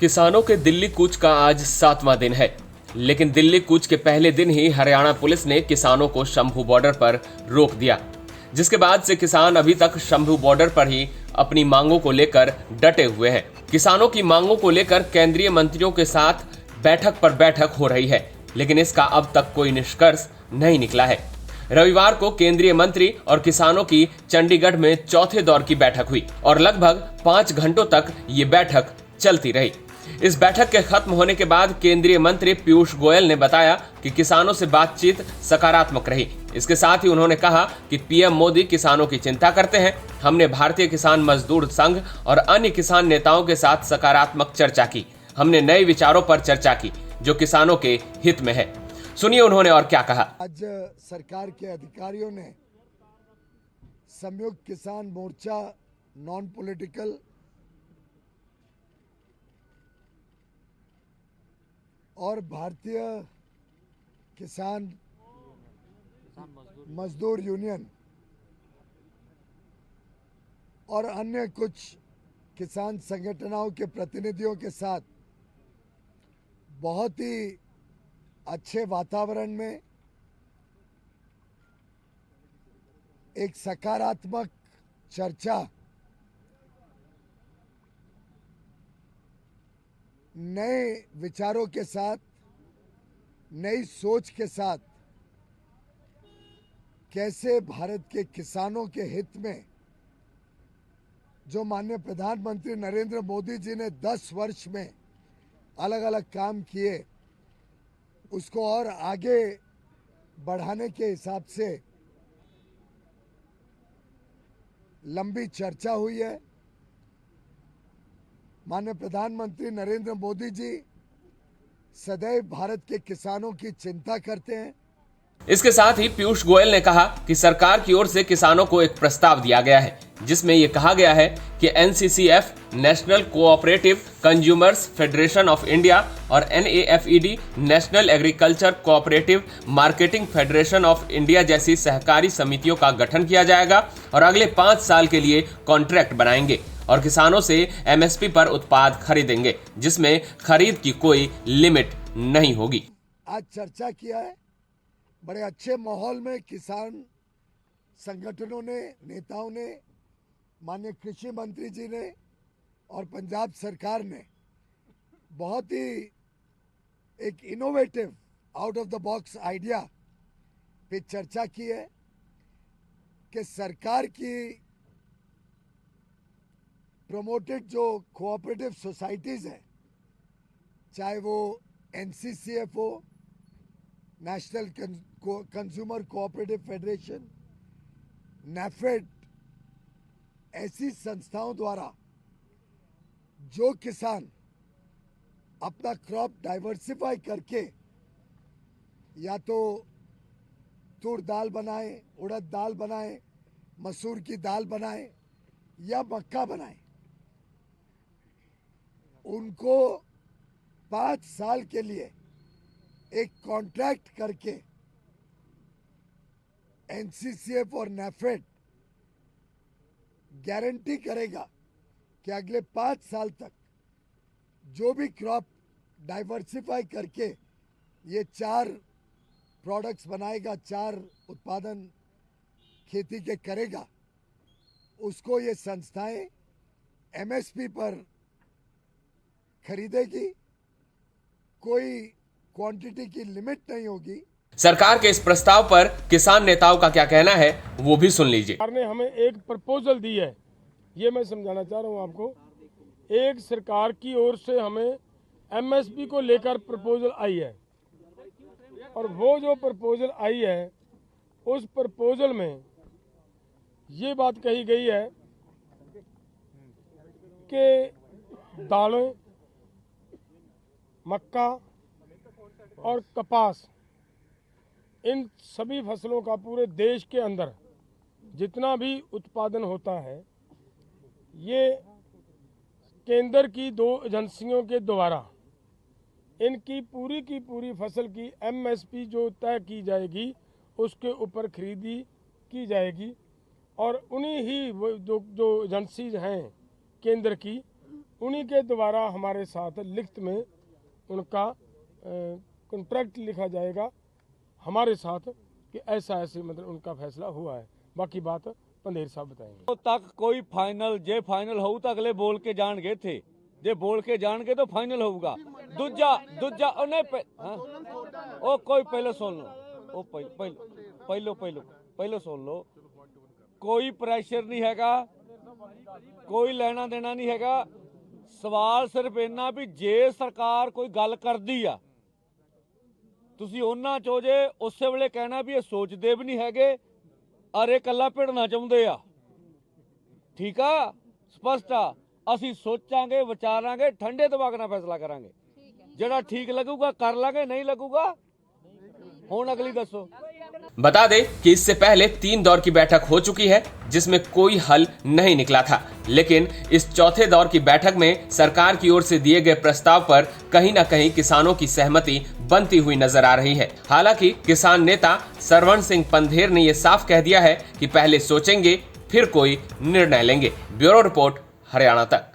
किसानों के दिल्ली कूच का आज 7वां दिन है, लेकिन दिल्ली कूच के पहले दिन ही हरियाणा पुलिस ने किसानों को शंभू बॉर्डर पर रोक दिया, जिसके बाद से किसान अभी तक शंभू बॉर्डर पर ही अपनी मांगों को लेकर डटे हुए हैं। किसानों की मांगों को लेकर केंद्रीय मंत्रियों के साथ बैठक पर बैठक हो रही है, लेकिन इसका अब तक कोई निष्कर्ष नहीं निकला है। रविवार को केंद्रीय मंत्री और किसानों की चंडीगढ़ में चौथे दौर की बैठक हुई और लगभग 5 घंटों तक ये बैठक चलती रही। इस बैठक के खत्म होने के बाद केंद्रीय मंत्री पीयूष गोयल ने बताया कि किसानों से बातचीत सकारात्मक रही। इसके साथ ही उन्होंने कहा कि पीएम मोदी किसानों की चिंता करते हैं। हमने भारतीय किसान मजदूर संघ और अन्य किसान नेताओं के साथ सकारात्मक चर्चा की। हमने नए विचारों पर चर्चा की जो किसानों के हित में है। सुनिए उन्होंने और क्या कहा। आज सरकार के अधिकारियों ने संयुक्त किसान मोर्चा नॉन पॉलिटिकल और भारतीय किसान मजदूर यूनियन और अन्य कुछ किसान संगठनों के प्रतिनिधियों के साथ बहुत ही अच्छे वातावरण में एक सकारात्मक चर्चा, नए विचारों के साथ, नई सोच के साथ कैसे भारत के किसानों के हित में जो माननीय प्रधानमंत्री नरेंद्र मोदी जी ने 10 वर्ष में अलग अलग काम किए उसको और आगे बढ़ाने के हिसाब से लंबी चर्चा हुई है। माननीय प्रधानमंत्री नरेंद्र मोदी जी सदैव भारत के किसानों की चिंता करते हैं। इसके साथ ही पीयूष गोयल ने कहा कि सरकार की ओर से किसानों को एक प्रस्ताव दिया गया है जिसमें यह कहा गया है कि NCCF national cooperative consumers federation of India और NFED national agriculture cooperative marketing federation of India जैसी सहकारी समितियों का गठन किया जाएगा और अगले 5 साल के लिए कॉन्ट्रैक्ट बनाएंगे और किसानों से एमएसपी पर उत्पाद खरीदेंगे जिसमें खरीद की कोई लिमिट नहीं होगी। आज चर्चा किया है, बड़े अच्छे माहौल में किसान संगठनों ने, नेताओं ने, माननीय कृषि मंत्री जी ने और पंजाब सरकार ने बहुत ही एक innovative out of the box idea पे चर्चा की है कि सरकार की प्रमोटेड जो कोऑपरेटिव सोसाइटीज हैं, चाहे वो एनसीसीएफ हो, national consumer cooperative federation, NAFED, ऐसी संस्थाओं द्वारा जो किसान अपना क्रॉप डाइवर्सिफाई करके या तो तूर दाल बनाए, उड़द दाल बनाए, मसूर की दाल बनाए या मक्का बनाए, उनको 5 साल के लिए एक कॉन्ट्रैक्ट करके एनसीसीएफ और नेफेड गारंटी करेगा कि अगले 5 साल तक जो भी क्रॉप डाइवर्सिफाई करके ये 4 प्रोडक्ट्स बनाएगा, 4 उत्पादन खेती के करेगा, उसको ये संस्थाएं एमएसपी पर खरीदेगी। कोई क्वांटिटी की लिमिट नहीं होगी। सरकार के इस प्रस्ताव पर किसान नेताओं का क्या कहना है वो भी सुन लीजिए। सरकार ने हमें एक प्रपोजल दी है, ये मैं समझाना चाह रहा हूँ आपको। एक सरकार की ओर से हमें एमएसपी को लेकर प्रपोजल आई है और वो जो प्रपोजल आई है उस प्रपोजल में ये बात कही गई है कि दालें, मक्का और कपास, इन सभी फसलों का पूरे देश के अंदर जितना भी उत्पादन होता है ये केंद्र की 2 एजेंसियों के द्वारा इनकी पूरी की पूरी फसल की एमएसपी जो तय की जाएगी उसके ऊपर खरीदी की जाएगी और उन्हीं ही जो एजेंसीज हैं केंद्र की उन्हीं के द्वारा हमारे साथ लिखित में उनका कॉन्ट्रैक्ट लिखा जाएगा हमारे साथ कि ऐसा ऐसे मतलब उनका फैसला हुआ है। बाकी बात पंधेर साहब बताएंगे। तो तक कोई फाइनल जे फाइनल हो तो अगले बोल के जान गए थे, जे बोल के जान गए तो फाइनल होगा। दूजा ओ नहीं ओ कोई पहले सुन लो, ओ पहले सुन लो। कोई प्रेशर नहीं हैगा, कोई लेना देना नहीं हैगा। सवाल सिर्फ इन्ना भी जे सरकार कोई गल करदी आ तुसी उन्ना चो जे उस वेले कहना भी ये सोचते भी नहीं हैगे अरे कला भिड़ना चाहुंदे आ। ठीक आ, स्पष्ट आ। असी सोचांगे, विचारांगे, ठंडे दिमाग नाल फैसला करांगे। जिहड़ा ठीक लगूगा कर लांगे, नहीं लगूगा हुण अगली दसो। बता दें कि इससे पहले 3 दौर की बैठक हो चुकी है जिसमें कोई हल नहीं निकला था, लेकिन इस चौथे दौर की बैठक में सरकार की ओर से दिए गए प्रस्ताव पर कहीं न कहीं किसानों की सहमति बनती हुई नजर आ रही है। हालांकि किसान नेता सरवण सिंह पंधेर ने यह साफ कह दिया है कि पहले सोचेंगे फिर कोई निर्णय लेंगे। ब्यूरो रिपोर्ट, हरियाणा तक।